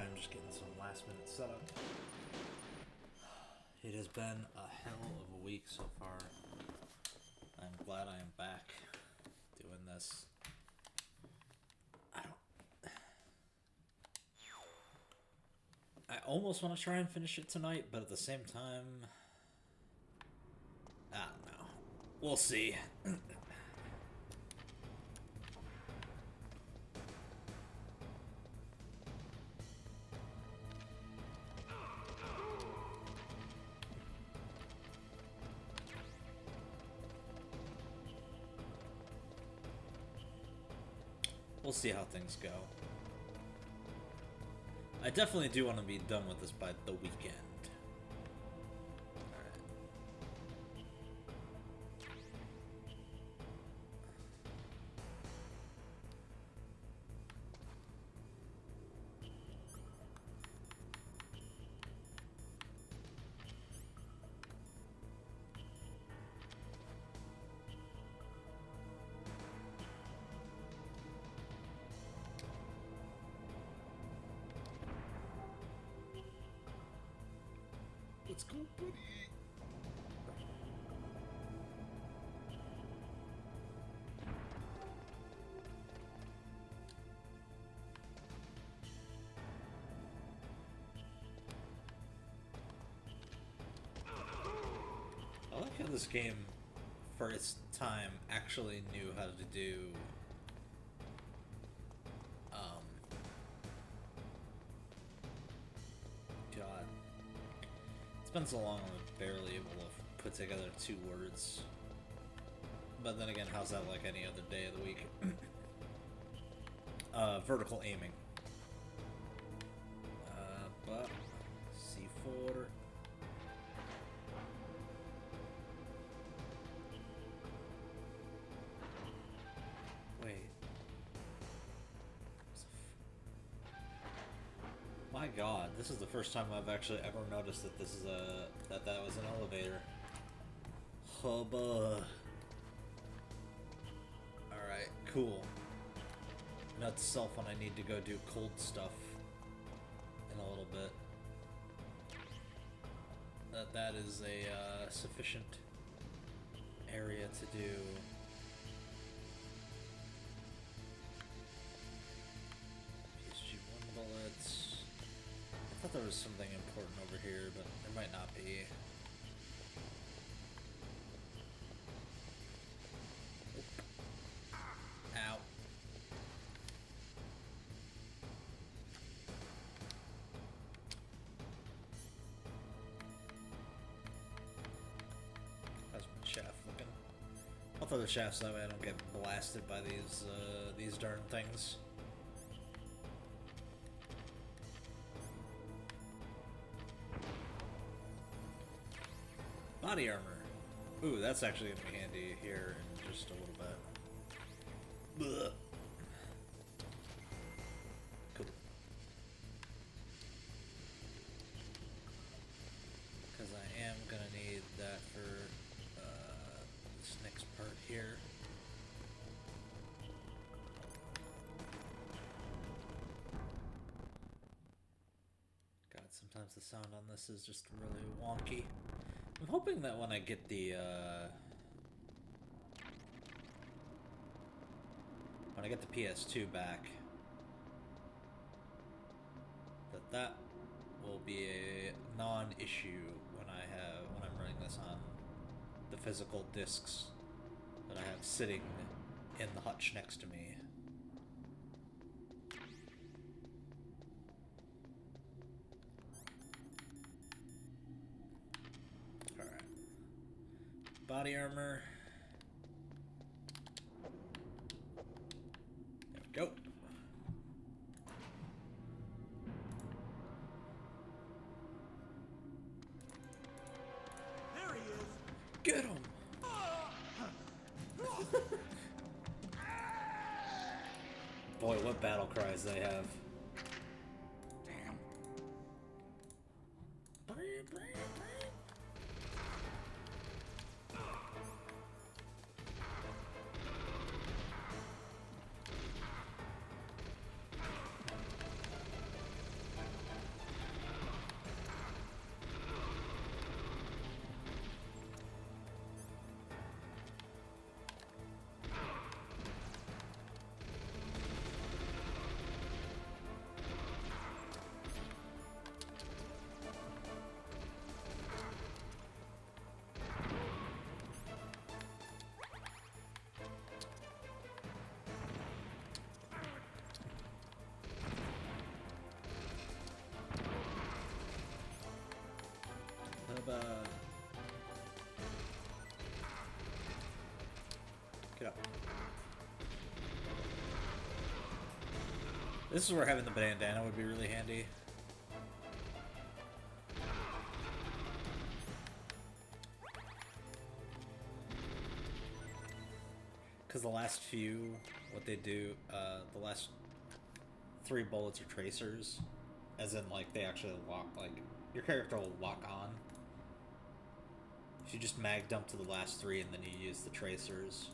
I'm just getting some last minute setup. It has been a hell of a week so far. I'm glad I am back doing this. I almost want to try and finish it tonight, but at the same time, I don't know. We'll see. We'll see how things go. I definitely do want to be done with this by the weekend. Alright. Let's go, buddy. I like how this game, for its time, actually knew how to do God. It's been so long I'm barely able to put together two words. But then again, how's that like any other day of the week? Vertical aiming. But C4. Wait. My God, this is the first time I've actually ever noticed that this is that was an elevator. Hubba. Alright, cool. Note to self when I need to go do cold stuff in a little bit. That is a sufficient area to do. PSG-1 bullets. I thought there was something important over here, but there might not be. Ow. How's my shaft looking? I'll throw the shafts that way I don't get blasted by these darn things. Body armor. Ooh, that's actually gonna be handy here in just a little bit. Blech. Cool. Because I am gonna need that for this next part here. God, sometimes the sound on this is just really wonky. I'm hoping that when I get the PS2 back, that will be a non-issue when I'm running this on the physical discs that I have sitting in the hutch next to me. Alright. Body armor. There we go. There he is. Get him! Boy, what battle cries they have. Damn. Bubba. Get up. This is where having the bandana would be really handy. Because the last few, what they do, the last 3 bullets are tracers. As in, like, they actually lock, like, your character will lock on. If you just mag dump to the last 3 and then you use the tracers.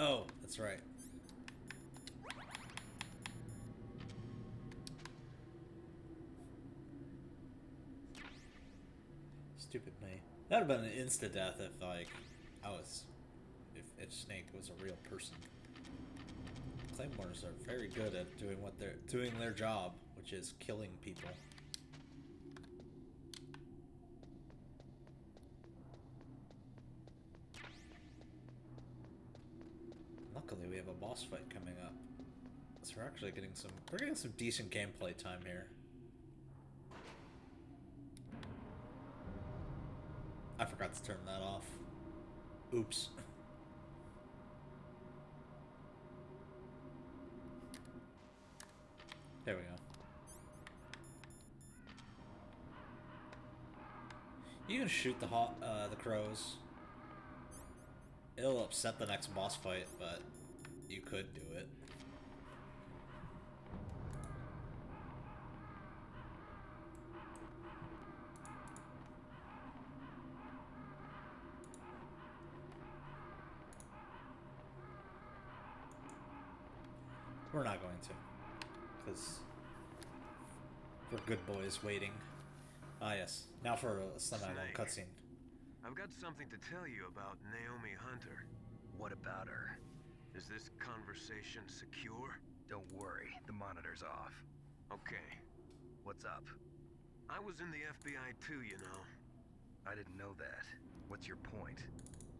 Oh, that's right. Stupid me. That would have been an insta-death if, like, if Snake was a real person. Claymores are very good at doing their job, which is killing people. Luckily, we have a boss fight coming up, so we're actually getting some decent gameplay time here. I forgot to turn that off. Oops. There we go. You can shoot the crows. It'll upset the next boss fight, but you could do it. We're not going to, because we're good boys waiting. Ah yes, now for a semi-long cutscene. I've got something to tell you about Naomi Hunter. What about her? Is this conversation secure? Don't worry, the monitor's off. Okay. What's up? I was in the FBI too, you know. I didn't know that. What's your point?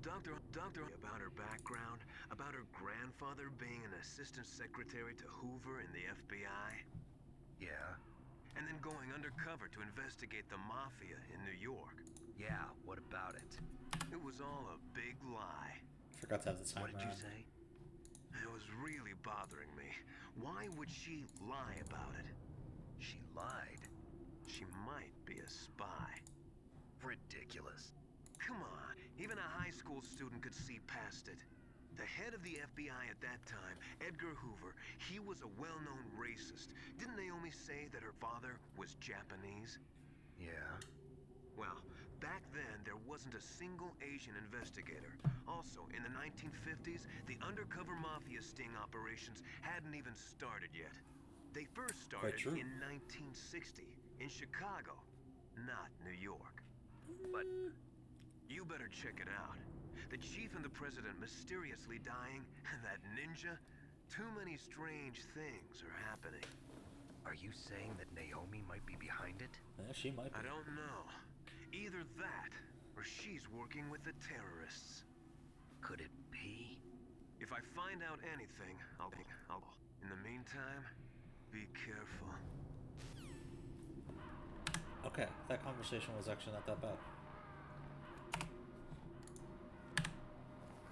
Doctor, about her background, about her grandfather being an assistant secretary to Hoover in the FBI. Yeah? And then going undercover to investigate the mafia in New York. Yeah, what about it? It was all a big lie. Forgot to have the timer What did you on. say? It was really bothering me. Why would she lie about it? She lied. She might be a spy. Ridiculous. Come on, even a high school student could see past it. The head of the FBI at that time, Edgar Hoover, he was a well-known racist. Didn't Naomi say that her father was Japanese? Yeah? Well, back then, there wasn't a single Asian investigator. Also, in the 1950s, the undercover mafia sting operations hadn't even started yet. They first started in 1960, in Chicago, not New York. But you better check it out. The chief and the president mysteriously dying, and that ninja. Too many strange things are happening. are you saying that Naomi might be behind it? Yeah, she might be. I don't know. Either that, or she's working with the terrorists. Could it be? If I find out anything, I'll... In the meantime, be careful. Okay, that conversation was actually not that bad.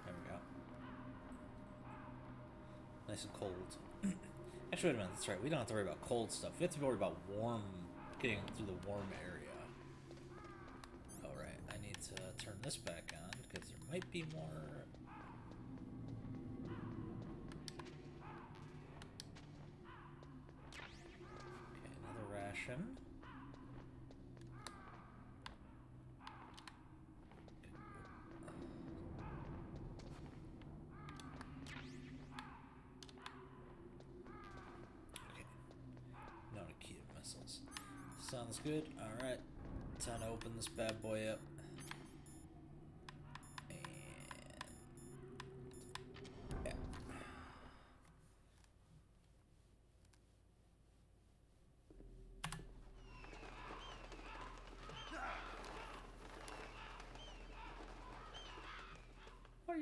There we go. Nice and cold. Actually, wait a minute, that's right. We don't have to worry about cold stuff. We have to worry about warm, getting through the warm area. Alright, I need to turn this back on, because there might be more... Okay, another ration. Sounds good. Alright. Time to open this bad boy up. And... yeah.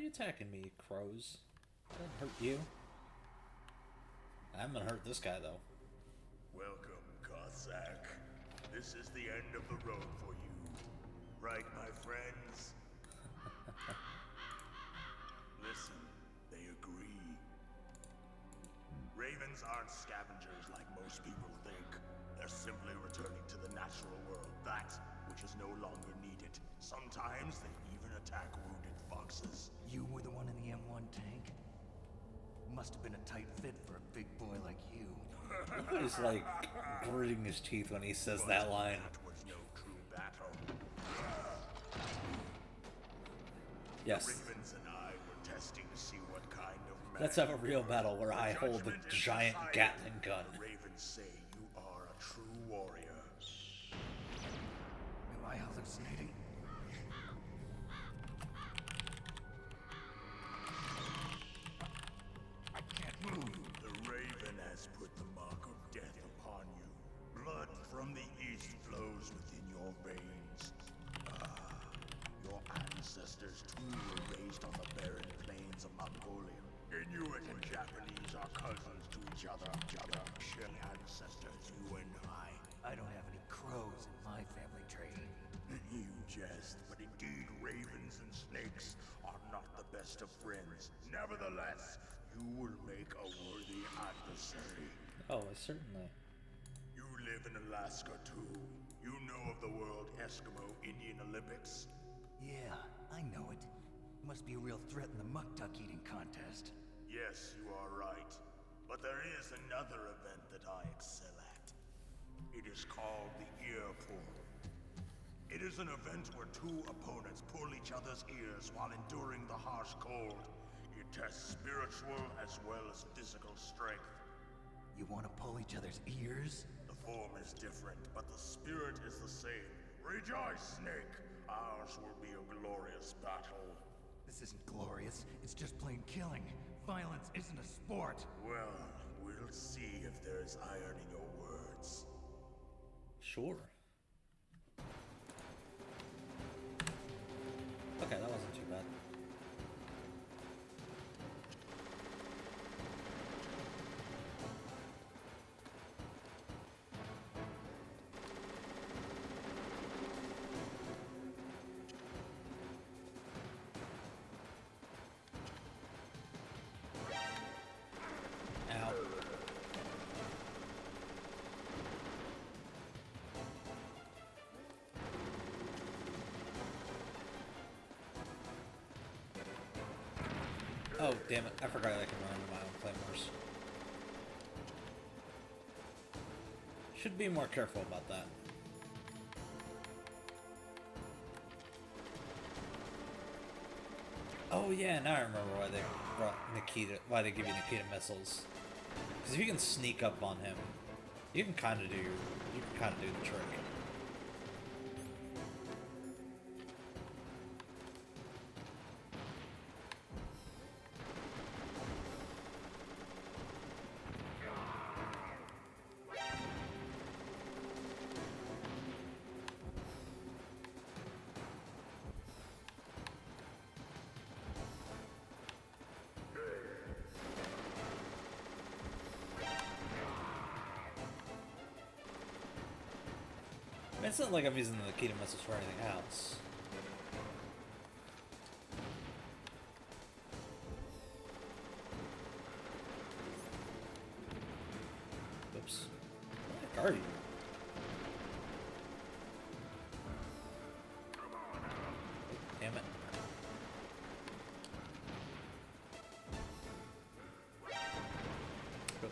you attacking me, crows? That didn't hurt you. I'm gonna hurt this guy, though. Welcome, Cossack. This is the end of the road for you. Right, my friends? Listen, they agree. Ravens aren't scavengers like most people think. They're simply returning to the natural world, that which is no longer needed. Sometimes they even attack wounded foxes. You were the one in the M1 tank? Must have been a tight fit for a big boy like you. Look at he's like gritting his teeth when he says that line. That was no true battle. Yes. Ravens and I were testing to see what kind of man. Let's have a real battle where I hold the Judgment is giant decided. Gatling gun. The Ravens say you are a true warrior. Am I hallucinating? I can't move. The Raven has put the mark of death upon you. Blood from the east flows within your veins. Your ancestors too were raised on the barren plains of Mongolia. Inuit and Japanese are cousins to each other. Sharing ancestors, you and I. I don't have any crows in my family tree. You jest, but indeed ravens and snakes are not the best of friends. Nevertheless, you will make a worthy adversary. Oh, certainly. You live in Alaska too. You know of the World Eskimo Indian Olympics? Yeah, I know it. Must be a real threat in the muck duck eating contest. Yes, you are right. But there is another event that I excel at. It is called the Ear Pull. It is an event where two opponents pull each other's ears while enduring the harsh cold. It tests spiritual as well as physical strength. You want to pull each other's ears? The form is different, but the spirit is the same. Rejoice, Snake! Ours will be a glorious battle. This isn't glorious. It's just plain killing. Violence isn't a sport. Well, we'll see if there's iron in your words. Sure. Okay, that wasn't too bad. Ow. Oh, damn it. I forgot I can run into my own claymores. Should be more careful about that. Oh yeah, now I remember why they brought Nikita, why they give you Nikita missiles. Because if you can sneak up on him, you can kind of do the trick. I mean, it's not like I'm using the Nikita missiles for anything else. Oops. What the heck are you? Damn it. Oh, no.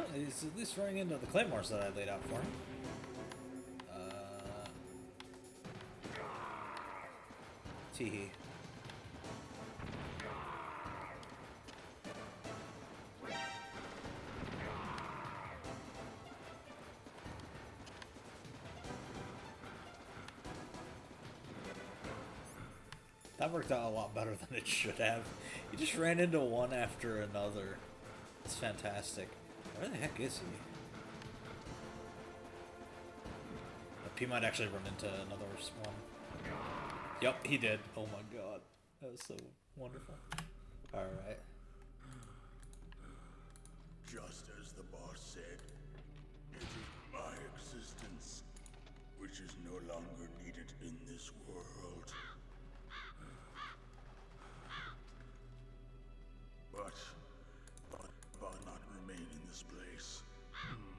Oh, he's at least running into the claymores that I laid out for him. Teehee. That worked out a lot better than it should have. He just ran into one after another. It's fantastic. Where the heck is he? He might actually run into another spawn. Yep, he did. Oh my god. That was so wonderful. Alright. Just as the boss said, it is my existence which is no longer needed in this world. But not remain in this place.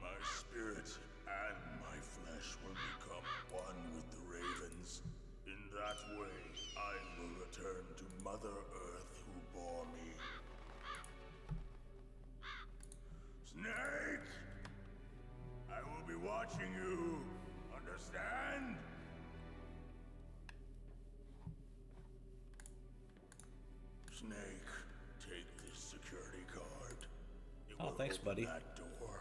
My spirit and my flesh will become one with the ravens. In that way, I will return to Mother Earth who bore me. Snake! I will be watching you. Understand? Snake, take this security card. It Oh, will thanks, open buddy. that door.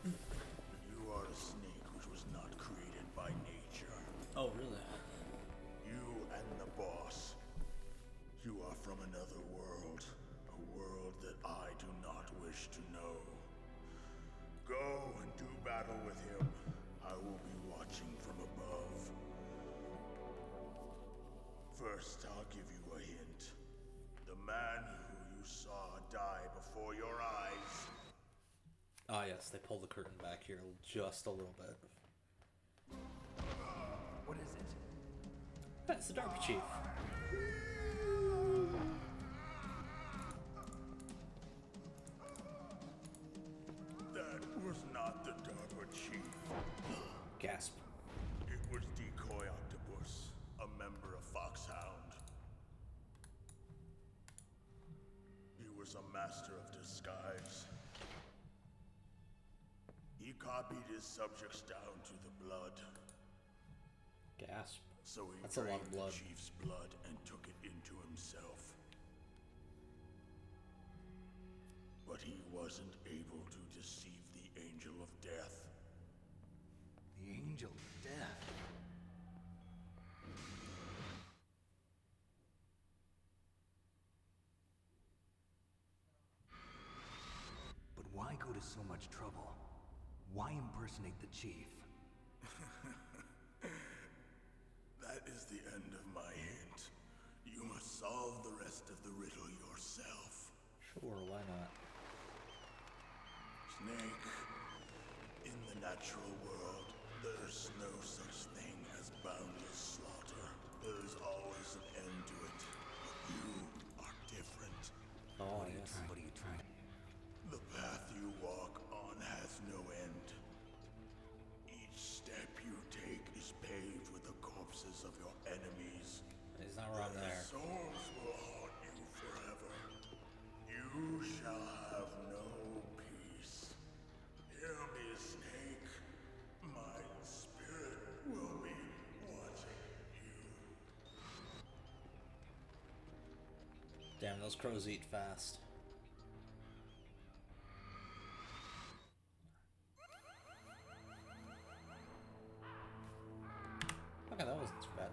You are a snake which was not created by nature. Oh, really? You and the boss. You are from another world. A world that I do not wish to know. Go and do battle with him. I will be watching from above. First, I'll give you a hint. The man who you saw die before your eyes. Ah, yes, they pulled the curtain back here just a little bit. What is it? That's the Dark Chief. That was not the Darba Chief. Gasp. It was Decoy Octopus, a member of Foxhound. He was a master of disguise. He copied his subjects down to the blood. Gasp. So he That's a lot of drained blood. the chief's blood and took it into himself. But he wasn't able to deceive the Angel of Death. The Angel of Death. But why go to so much trouble? Why impersonate the chief? That is the end of my hint. You must solve the rest of the riddle yourself. Sure, why not? Snake, in the natural world, there's no such thing as boundless slaughter. There's always an end to it. But you are different. Oh, yes. What are you trying? The path you walk on has no end. Each step you take is paved with the corpses of your enemies. He's not wrong Their there. souls will haunt you forever. You shall have no peace. Hear me, Snake. My spirit will be watching you. Damn, those crows eat fast. Okay, that wasn't too bad.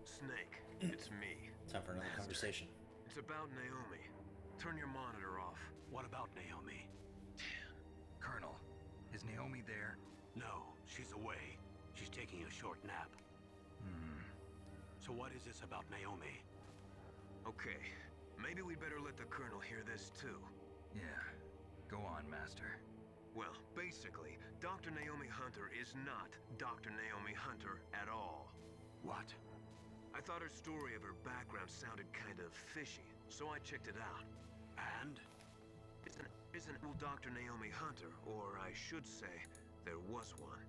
Snake, it's me. Time for another Master. conversation. It's about Naomi. Turn your monitor off. What about Naomi? Colonel, is Naomi there? No, she's away. She's taking a short nap. So what is this about Naomi? Okay, maybe we'd better let the Colonel hear this too. Yeah. Go on, Master. Well, basically, Dr. Naomi Hunter is not Dr. Naomi Hunter at all. What? I thought her story of her background sounded kind of fishy, so I checked it out. And? Isn't Dr. Naomi Hunter, or I should say, there was one.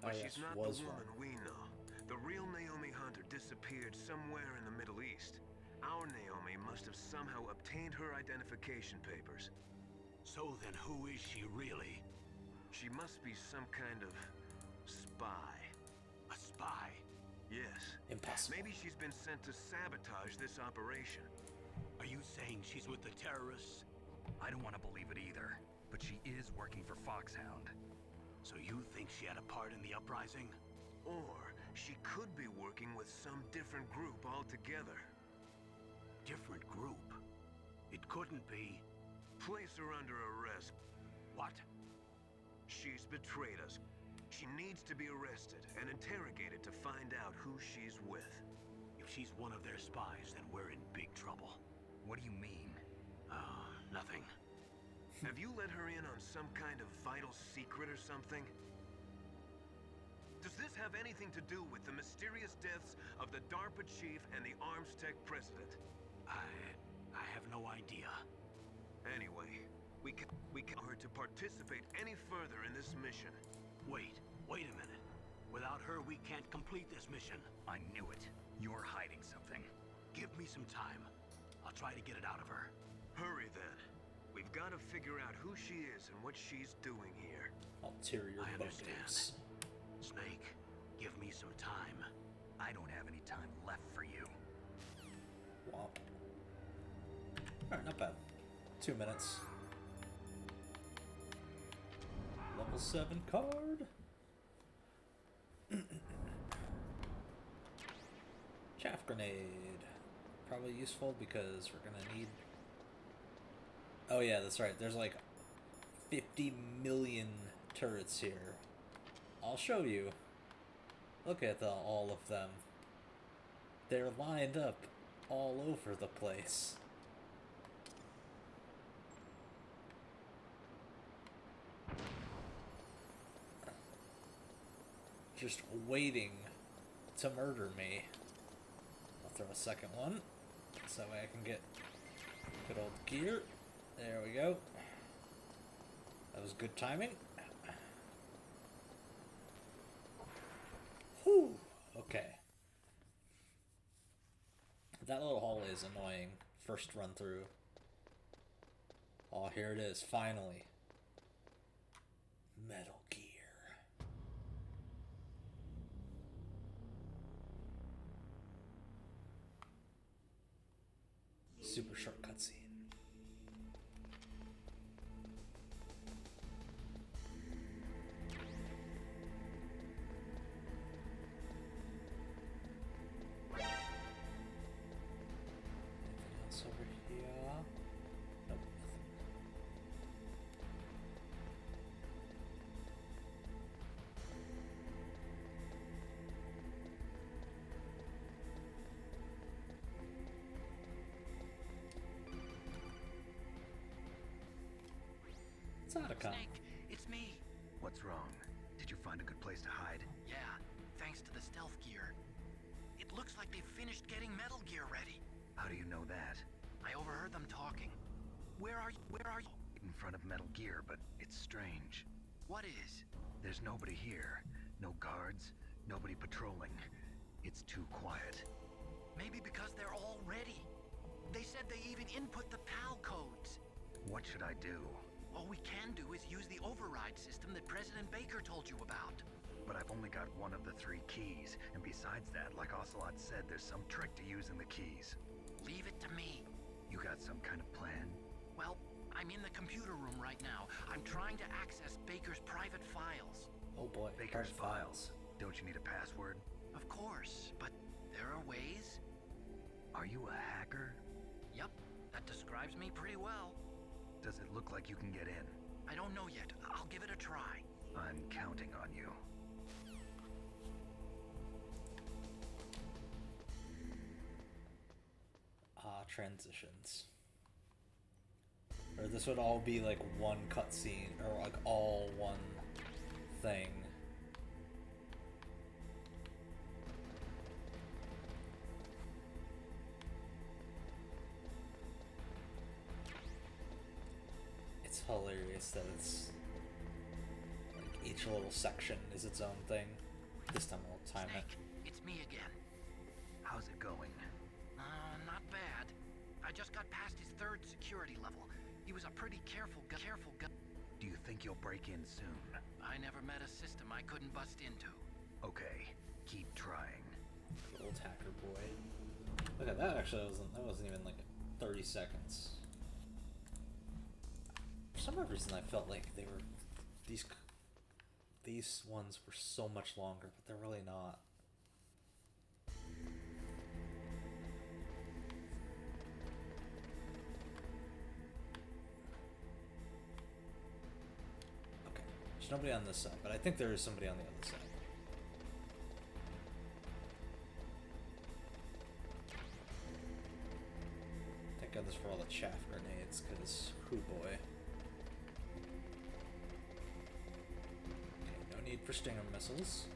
Oh, But yes, she's not was the one. woman we know. The real Naomi Hunter disappeared somewhere in the Middle East. Our Naomi must have somehow obtained her identification papers. So then who is she really? She must be some kind of spy. A spy? Yes. Impossible. Maybe she's been sent to sabotage this operation. Are you saying she's with the terrorists? I don't want to believe it either, but she is working for Foxhound. So you think she had a part in the uprising? Or she could be working with some different group altogether. Different group? It couldn't be. Place her under arrest. What? She's betrayed us. She needs to be arrested and interrogated to find out who she's with. If she's one of their spies, then we're in big trouble. What do you mean? Nothing. Have you let her in on some kind of vital secret or something? Does this have anything to do with the mysterious deaths of the DARPA chief and the Armstech president? I have no idea. Anyway, we can her to participate any further in this mission. Wait a minute. Without her, we can't complete this mission. I knew it. You're hiding something. Give me some time. I'll try to get it out of her. Hurry then. We've got to figure out who she is and what she's doing here. Ulterior I understand. motives. Snake, give me some time. I don't have any time left for you. Womp. Alright, not bad. 2 minutes. Level 7 card. Chaff grenade. Probably useful because we're gonna need... Oh yeah, that's right. There's like 50 million turrets here. I'll show you. Look at all of them. They're lined up all over the place. Just waiting to murder me. I'll throw a second one, so that way I can get good old gear. There we go. That was good timing. Whew. Okay. That little hallway is annoying. First run through. Oh, here it is, finally. Metal Gear. Super short cutscene. Anything else over here? Nope, nothing. It's Attica. Snake, it's me. What's wrong? Did you find a good place to hide? Yeah, thanks to the stealth gear. It looks like they've finished getting Metal Gear ready. How do you know that? I overheard them talking. Where are you? Where are you? In front of Metal Gear, but it's strange. What is? There's nobody here. No guards, nobody patrolling. It's too quiet. Maybe because they're all ready. They said they even input the PAL codes. What should I do? All we can do is use the override system that President Baker told you about. But I've only got one of the 3 keys, and besides that, like Ocelot said, there's some trick to using the keys. Leave it to me. You got some kind of plan? Well, I'm in the computer room right now. I'm trying to access Baker's private files. Oh boy, Baker's private files. Don't you need a password? Of course, but there are ways. Are you a hacker? Yup, that describes me pretty well. Does it look like you can get in? I don't know yet. I'll give it a try. I'm counting on you. Transitions. Or this would all be like one cutscene, or like all one thing. It's hilarious that it's like each little section is its own thing. This time I'll time Snake, it. it's me again. How's it going? Not bad. just got past his 3rd security level. He was a pretty careful guy. Do you think you'll break in soon? I never met a system I couldn't bust into. Okay, keep trying. Old hacker boy. Look at that. Actually, that wasn't even like 30 seconds. For some reason, I felt like they were these ones were so much longer, but they're really not. Okay, there's nobody on this side, but I think there is somebody on the other side. Thank goodness for all the chaff grenades, because, hoo boy. Okay, no need for Stinger missiles.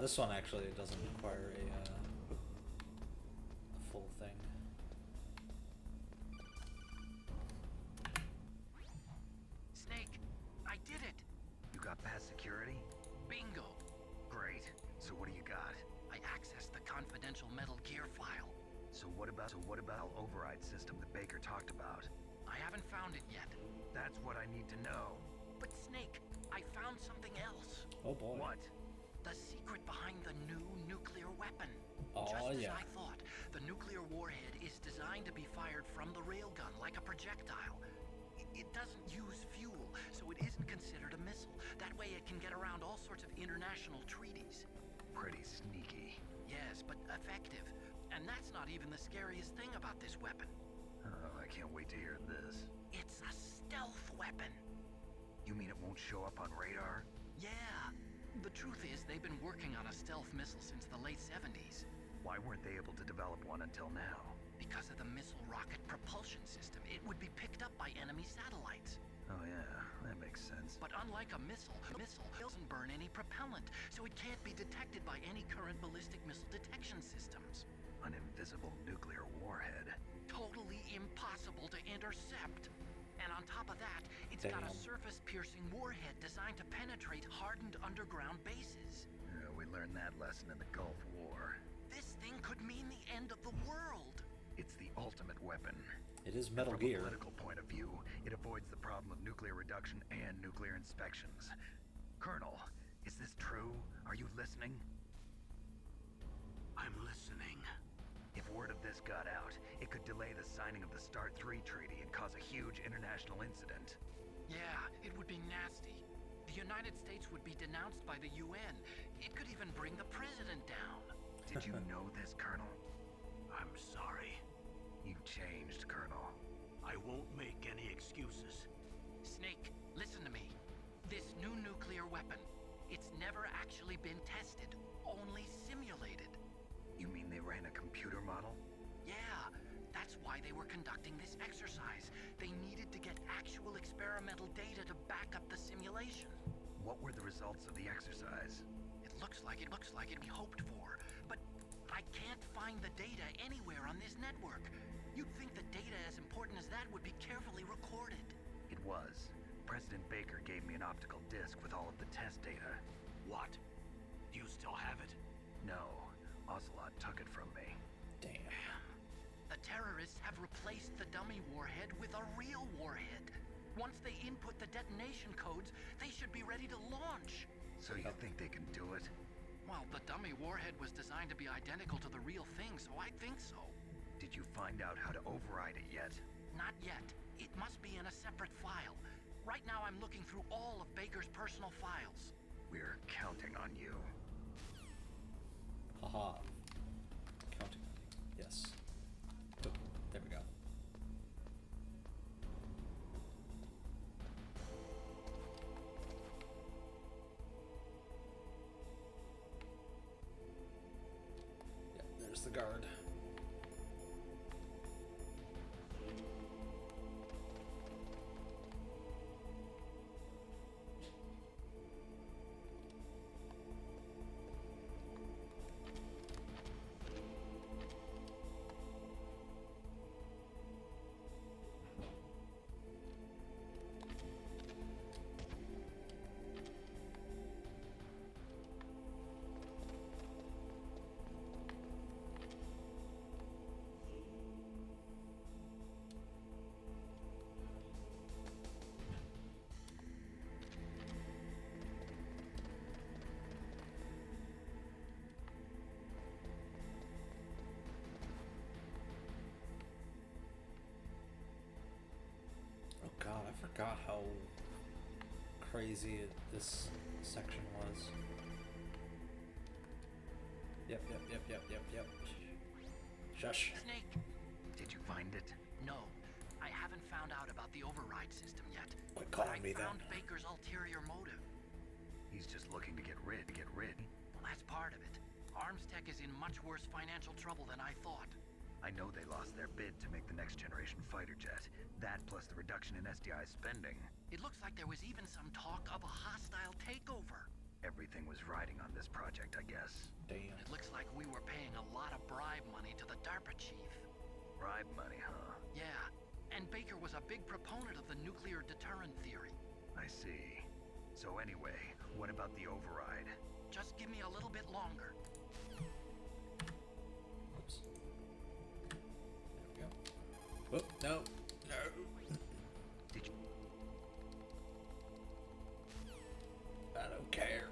This one actually doesn't require a full thing. Snake, I did it! You got past security? Bingo! Great. So what do you got? I accessed the confidential Metal Gear file. So what about the override system that Baker talked about? I haven't found it yet. That's what I need to know. But Snake, I found something else. Oh boy. What? The secret behind the new nuclear weapon. Oh, Just as yeah. I thought, the nuclear warhead is designed to be fired from the railgun like a projectile. It doesn't use fuel, so it isn't considered a missile. That way it can get around all sorts of international treaties. Pretty sneaky. Yes, but effective. And that's not even the scariest thing about this weapon. Oh, I can't wait to hear this. It's a stealth weapon. You mean it won't show up on radar? Yeah. The truth is, they've been working on a stealth missile since the late 70s. Why weren't they able to develop one until now? Because of the missile rocket propulsion system, it would be picked up by enemy satellites. Oh yeah, that makes sense. But unlike a missile doesn't burn any propellant, so it can't be detected by any current ballistic missile detection systems. An invisible nuclear warhead. Totally impossible to intercept. And on top of that, it's got a surface-piercing warhead designed to penetrate hardened underground bases. Yeah, we learned that lesson in the Gulf War. This thing could mean the end of the world. It's the ultimate weapon. It is Metal From Gear. a political point of view, it avoids the problem of nuclear reduction and nuclear inspections. Colonel, is this true? Are you listening? I'm listening. If word of this got out, it could delay the signing of the START 3 treaty and cause a huge international incident. Yeah, it would be nasty. The United States would be denounced by the UN. It could even bring the president down. Did you know this, Colonel? I'm sorry. You changed, Colonel. I won't make any excuses. Snake, listen to me. This new nuclear weapon, it's never actually been tested, only simulated. You mean they ran a computer model? Yeah, that's why they were conducting this exercise. They needed to get actual experimental data to back up the simulation. What were the results of the exercise? It looks like it we hoped for, but I can't find the data anywhere on this network. You'd think the data as important as that would be carefully recorded. It was. President Baker gave me an optical disc with all of the test data. What? Do you still have it? No, Ocelot took it from me. Damn. The terrorists have replaced the dummy warhead with a real warhead. Once they input the detonation codes, they should be ready to launch. So you think they can do it? Well, the dummy warhead was designed to be identical to the real thing, so I think so. Did you find out how to override it yet? Not yet. It must be in a separate file. Right now I'm looking through all of Baker's personal files. We're counting on you. Haha. Counting. Yes. Oh, there we go. Yeah, there's the guard. forgot how crazy this section was. Yep. Shush. Snake! Did you find it? No, I haven't found out about the override system yet. Quit But calling me I then. found Baker's ulterior motive. He's just looking to get rid. Well, that's part of it. Armstech is in much worse financial trouble than I thought. I know they lost their bid to make the next generation fighter jet. That plus the reduction in SDI spending. It looks like there was even some talk of a hostile takeover. Everything was riding on this project, I guess. Damn. It looks like we were paying a lot of bribe money to the DARPA chief. Bribe money, huh? Yeah, and Baker was a big proponent of the nuclear deterrent theory. I see. So anyway, what about the override? Just give me a little bit longer. Oops. There we go. Whoop, no. Did you... I don't care.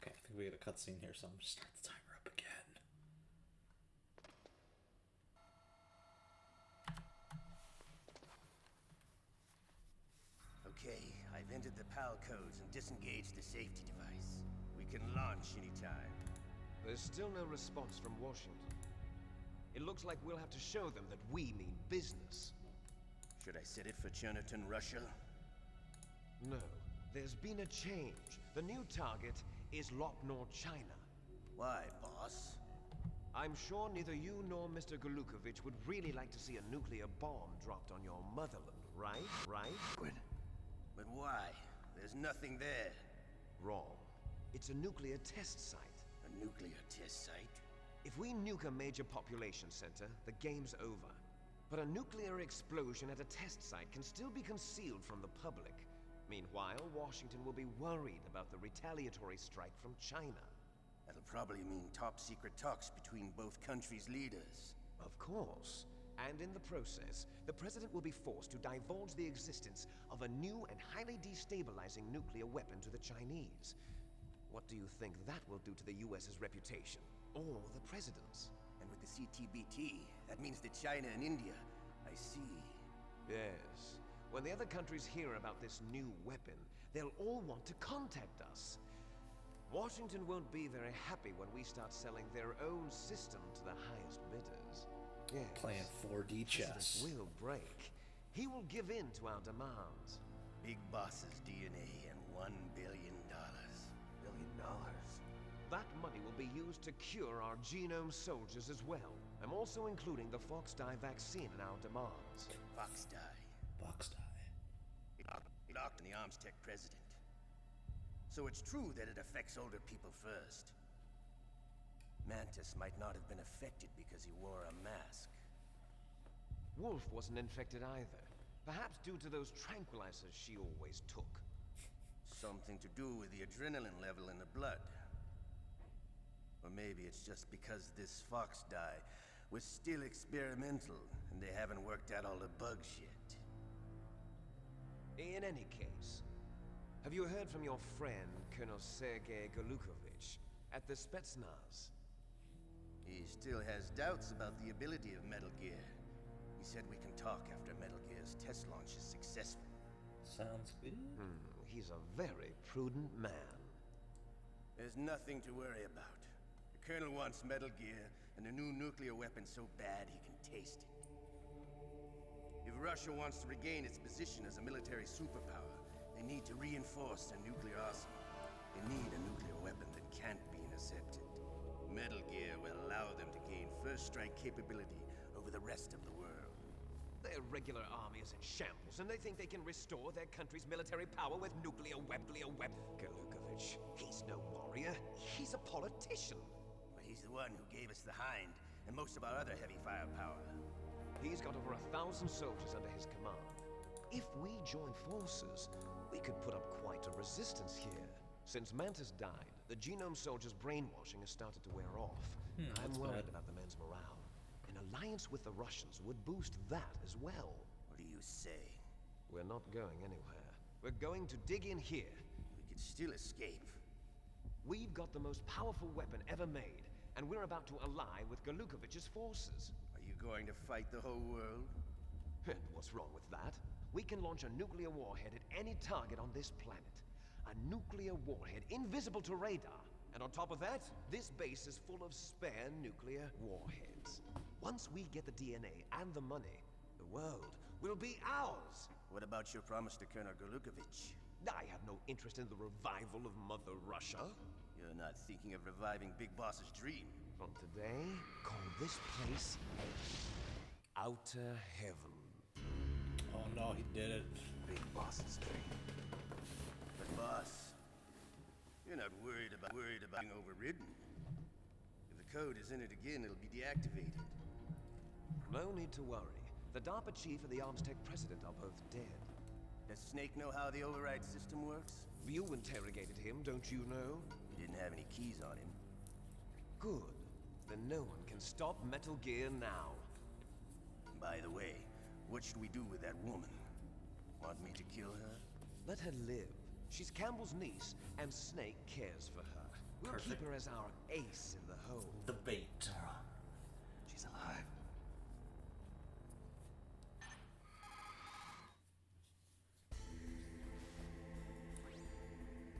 Okay, I think we get a cutscene here, so I'm gonna start the timer up again. Okay, I've entered the PAL codes and disengaged the safety device. We can launch anytime. There's still no response from Washington. It looks like we'll have to show them that we mean business. Should I set it for Cherniton, Russia? No, there's been a change. The new target is Lopnor, China. Why, boss? I'm sure neither you nor Mr. Golukovich would really like to see a nuclear bomb dropped on your motherland, right? But why? There's nothing there. Wrong. It's a nuclear test site. A nuclear test site? If we nuke a major population center, the game's over. But a nuclear explosion at a test site can still be concealed from the public. Meanwhile, Washington will be worried about the retaliatory strike from China. That'll probably mean top-secret talks between both countries' leaders. Of course. And in the process, the President will be forced to divulge the existence of a new and highly destabilizing nuclear weapon to the Chinese. What do you think that will do to the US's reputation? Or the President's? And with the CTBT, that means that China and India. I see. Yes. When the other countries hear about this new weapon, they'll all want to contact us. Washington won't be very happy when we start selling their own system to the highest bidders. Yes. Playing 4D The chess. President will break. He will give in to our demands. Big Boss's DNA and $1 billion. $1 billion? That money will be used to cure our genome soldiers as well. I'm also including the Fox dye vaccine in our demands. Fox die. Box die. It locked in the Armstech president. So it's true that it affects older people first. Mantis might not have been affected because he wore a mask. Wolf wasn't infected either. Perhaps due to those tranquilizers she always took. Something to do with the adrenaline level in the blood. Or maybe it's just because this Fox dye was still experimental and they haven't worked out all the bugs yet. In any case, have you heard from your friend, Colonel Sergei Golukovich, at the Spetsnaz? He still has doubts about the ability of Metal Gear. He said we can talk after Metal Gear's test launch is successful. Sounds good. He's a very prudent man. There's nothing to worry about. The Colonel wants Metal Gear and a new nuclear weapon so bad he can taste it. If Russia wants to regain its position as a military superpower, they need to reinforce their nuclear arsenal. They need a nuclear weapon that can't be intercepted. Metal Gear will allow them to gain first strike capability over the rest of the world. Their regular army is in shambles, and they think they can restore their country's military power with nuclear weapon. Golukovich, he's no warrior. He's a politician. But he's the one who gave us the Hind and most of our other heavy firepower. He's got over 1,000 soldiers under his command. If we join forces, we could put up quite a resistance here. Since Mantis died, the genome soldiers' brainwashing has started to wear off. I'm that's worried bad. about the men's morale. An alliance with the Russians would boost that as well. What do you say? We're not going anywhere. We're going to dig in here. We could still escape. We've got the most powerful weapon ever made, and we're about to ally with Galukovich's forces. Are you going to fight the whole world? And what's wrong with that? We can launch a nuclear warhead at any target on this planet. A nuclear warhead invisible to radar. And on top of that, this base is full of spare nuclear warheads. Once we get the DNA and the money, the world will be ours. What about your promise to Colonel Galukovich? I have no interest in the revival of Mother Russia. You're not thinking of reviving Big Boss's dream. From today, call this place Outer Heaven. Oh no, he did it. Big Boss's dream. But boss, you're not worried about being overridden. If the code is in it again, it'll be deactivated. No need to worry. The DARPA chief and the Armstech president are both dead. Does Snake know how the override system works? You interrogated him, don't you know? He didn't have any keys on him. Good. Then no one can stop Metal Gear now. By the way, what should we do with that woman? Want me to kill her? Let her live. She's Campbell's niece, and Snake cares for her. We'll keep her as our ace in the hole. The bait. She's alive.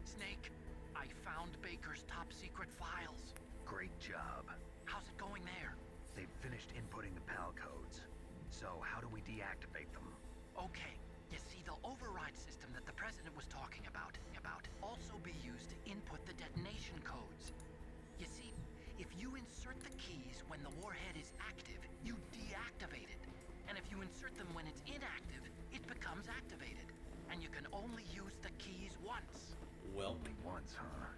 Snake, I found Baker's top secret files. Great job. How's it going there? They've finished inputting the PAL codes. So how do we deactivate them? Okay, you see, the override system that the president was talking about also be used to input the detonation codes. You see, if you insert the keys when the warhead is active, you deactivate it. And if you insert them when it's inactive, it becomes activated. And you can only use the keys once. Well, Only once, huh?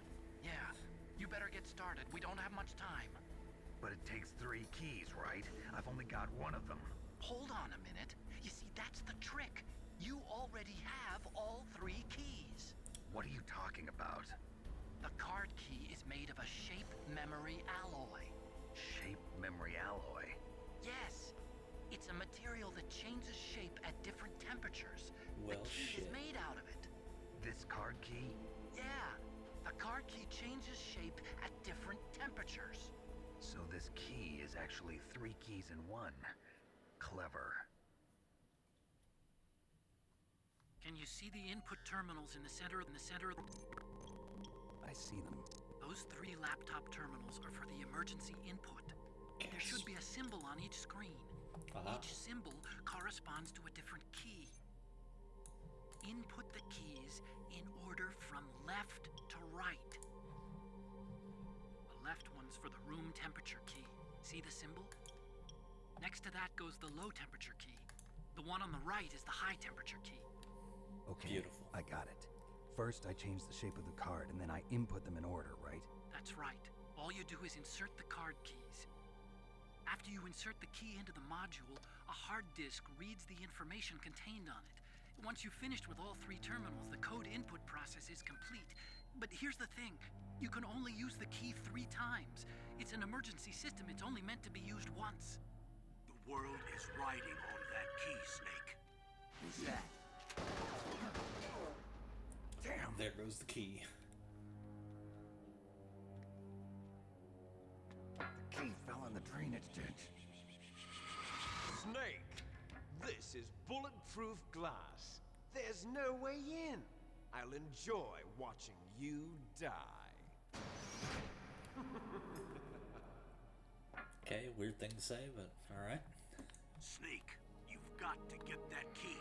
Yeah, you better get started. We don't have much time. But it takes 3 keys, right? I've only got 1 of them. Hold on a minute. You see, that's the trick. You already have all 3 keys. What are you talking about? The card key is made of a shape memory alloy. Shape memory alloy? Yes. It's a material that changes shape at different temperatures. Well, the key is shit. made out of it. This card key? Yeah. The card key changes shape at different temperatures. So this key is actually 3 keys in 1. Clever. Can you see the input terminals in the center of I see them. Those 3 laptop terminals are for the emergency input. There should be a symbol on each screen. Each symbol corresponds to a different key. Input the keys in order from left to right. The left one's for the room temperature key. See the symbol? Next to that goes the low temperature key. The one on the right is the high temperature key. Okay, Beautiful. I got it. First, I change the shape of the card, and then I input them in order, right? That's right. All you do is insert the card keys. After you insert the key into the module, a hard disk reads the information contained on it. Once you've finished with all 3 terminals, the code input process is complete. But here's the thing. You can only use the key 3 times. It's an emergency system. It's only meant to be used once. The world is riding on that key, Snake. Who's that? Damn! there goes the key. The key fell in the drainage ditch. Snake, this is bulletproof glass. There's no way in. I'll enjoy watching you die. Okay, weird thing to say, but alright. Snake, you've got to get that key.